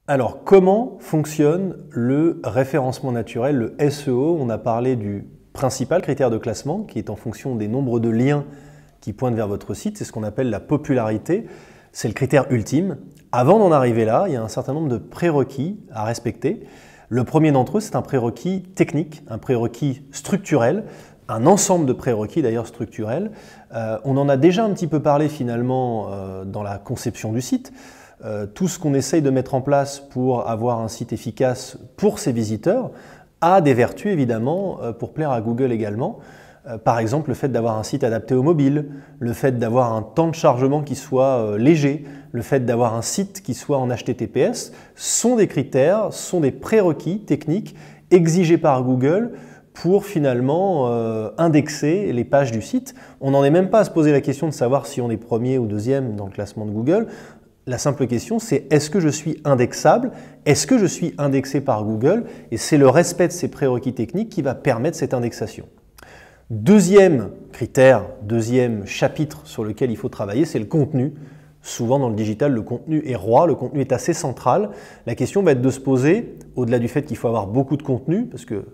Alors, comment fonctionne le référencement naturel, le SEO? On a parlé du principal critère de classement, qui est en fonction des nombres de liens qui pointent vers votre site. C'est ce qu'on appelle la popularité. C'est le critère ultime. Avant d'en arriver là, il y a un certain nombre de prérequis à respecter. Le premier d'entre eux, c'est un prérequis technique, un prérequis structurel, un ensemble de prérequis d'ailleurs structurels. On en a déjà un petit peu parlé finalement dans la conception du site. Tout ce qu'on essaye de mettre en place pour avoir un site efficace pour ses visiteurs a des vertus évidemment pour plaire à Google également. Par exemple, le fait d'avoir un site adapté au mobile, le fait d'avoir un temps de chargement qui soit léger, le fait d'avoir un site qui soit en HTTPS sont des critères, sont des prérequis techniques exigés par Google pour finalement indexer les pages du site. On n'en est même pas à se poser la question de savoir si on est premier ou deuxième dans le classement de Google. La simple question, c'est est-ce que je suis indexable? Est-ce que je suis indexé par Google? Et c'est le respect de ces prérequis techniques qui va permettre cette indexation. Deuxième critère, deuxième chapitre sur lequel il faut travailler, c'est le contenu. Souvent dans le digital, le contenu est roi, le contenu est assez central. La question va être de se poser, au-delà du fait qu'il faut avoir beaucoup de contenu, parce que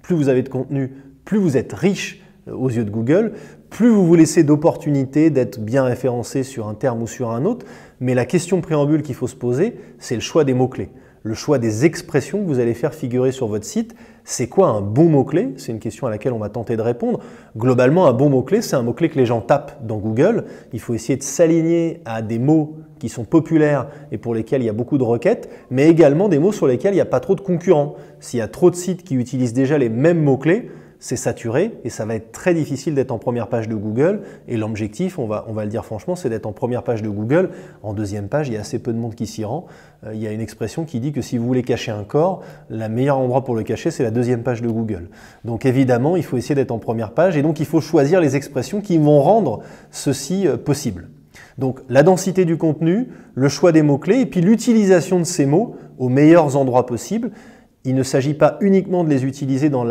plus vous avez de contenu, plus vous êtes riche aux yeux de Google, plus vous vous laissez d'opportunités d'être bien référencé sur un terme ou sur un autre. Mais la question préambule qu'il faut se poser, c'est le choix des mots-clés. Le choix des expressions que vous allez faire figurer sur votre site. C'est quoi un bon mot-clé? C'est une question à laquelle on va tenter de répondre. Globalement, un bon mot-clé, c'est un mot-clé que les gens tapent dans Google. Il faut essayer de s'aligner à des mots qui sont populaires et pour lesquels il y a beaucoup de requêtes, mais également des mots sur lesquels il n'y a pas trop de concurrents. S'il y a trop de sites qui utilisent déjà les mêmes mots-clés, c'est saturé et ça va être très difficile d'être en première page de Google. Et l'objectif, on va le dire franchement, c'est d'être en première page de Google. En deuxième page, il y a assez peu de monde qui s'y rend. Il y a une expression qui dit que si vous voulez cacher un corps, le meilleur endroit pour le cacher, c'est la deuxième page de Google. Donc évidemment, il faut essayer d'être en première page et donc il faut choisir les expressions qui vont rendre ceci possible. Donc la densité du contenu, le choix des mots-clés et puis l'utilisation de ces mots aux meilleurs endroits possibles. Il ne s'agit pas uniquement de les utiliser dans le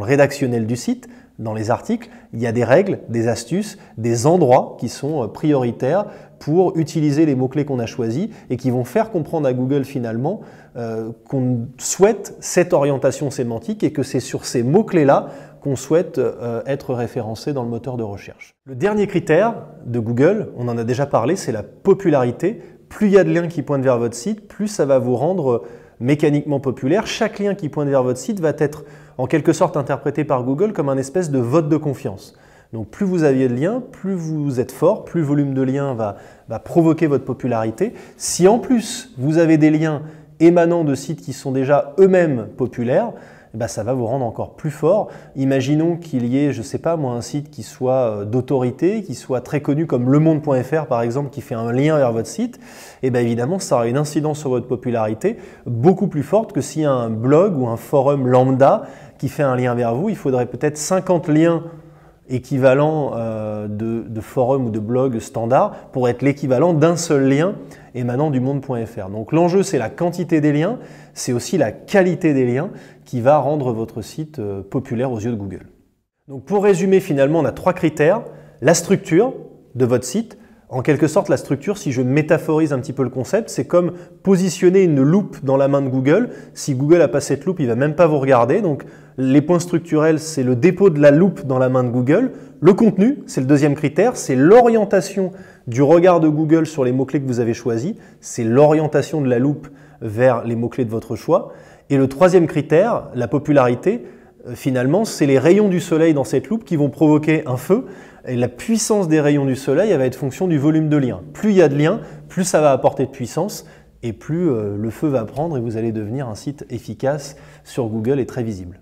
rédactionnel du site, dans les articles, il y a des règles, des astuces, des endroits qui sont prioritaires pour utiliser les mots-clés qu'on a choisis et qui vont faire comprendre à Google finalement qu'on souhaite cette orientation sémantique et que c'est sur ces mots-clés-là qu'on souhaite être référencé dans le moteur de recherche. Le dernier critère de Google, on en a déjà parlé, c'est la popularité. Plus il y a de liens qui pointent vers votre site, plus ça va vous rendre mécaniquement populaire. Chaque lien qui pointe vers votre site va être en quelque sorte interprété par Google comme un espèce de vote de confiance. Donc plus vous avez de liens, plus vous êtes fort, plus le volume de liens va provoquer votre popularité. Si en plus vous avez des liens émanant de sites qui sont déjà eux-mêmes populaires, ça va vous rendre encore plus fort. Imaginons qu'il y ait, je ne sais pas moi, un site qui soit d'autorité, qui soit très connu comme lemonde.fr par exemple, qui fait un lien vers votre site. Et bien évidemment, ça aura une incidence sur votre popularité beaucoup plus forte que s'il y a un blog ou un forum lambda qui fait un lien vers vous. Il faudrait peut-être 50 liens équivalents de forums ou de blogs standards pour être l'équivalent d'un seul lien émanant du monde.fr. Donc l'enjeu, c'est la quantité des liens, c'est aussi la qualité des liens qui va rendre votre site populaire aux yeux de Google. Donc pour résumer, finalement, on a trois critères. La structure de votre site. En quelque sorte, la structure, si je métaphorise un petit peu le concept, c'est comme positionner une loupe dans la main de Google. Si Google n'a pas cette loupe, il ne va même pas vous regarder. Donc les points structurels, c'est le dépôt de la loupe dans la main de Google. Le contenu, c'est le deuxième critère, c'est l'orientation du regard de Google sur les mots-clés que vous avez choisis. C'est l'orientation de la loupe vers les mots-clés de votre choix. Et le troisième critère, la popularité, finalement, c'est les rayons du soleil dans cette loupe qui vont provoquer un feu. Et la puissance des rayons du soleil, elle va être fonction du volume de liens. Plus il y a de liens, plus ça va apporter de puissance et plus le feu va prendre et vous allez devenir un site efficace sur Google et très visible.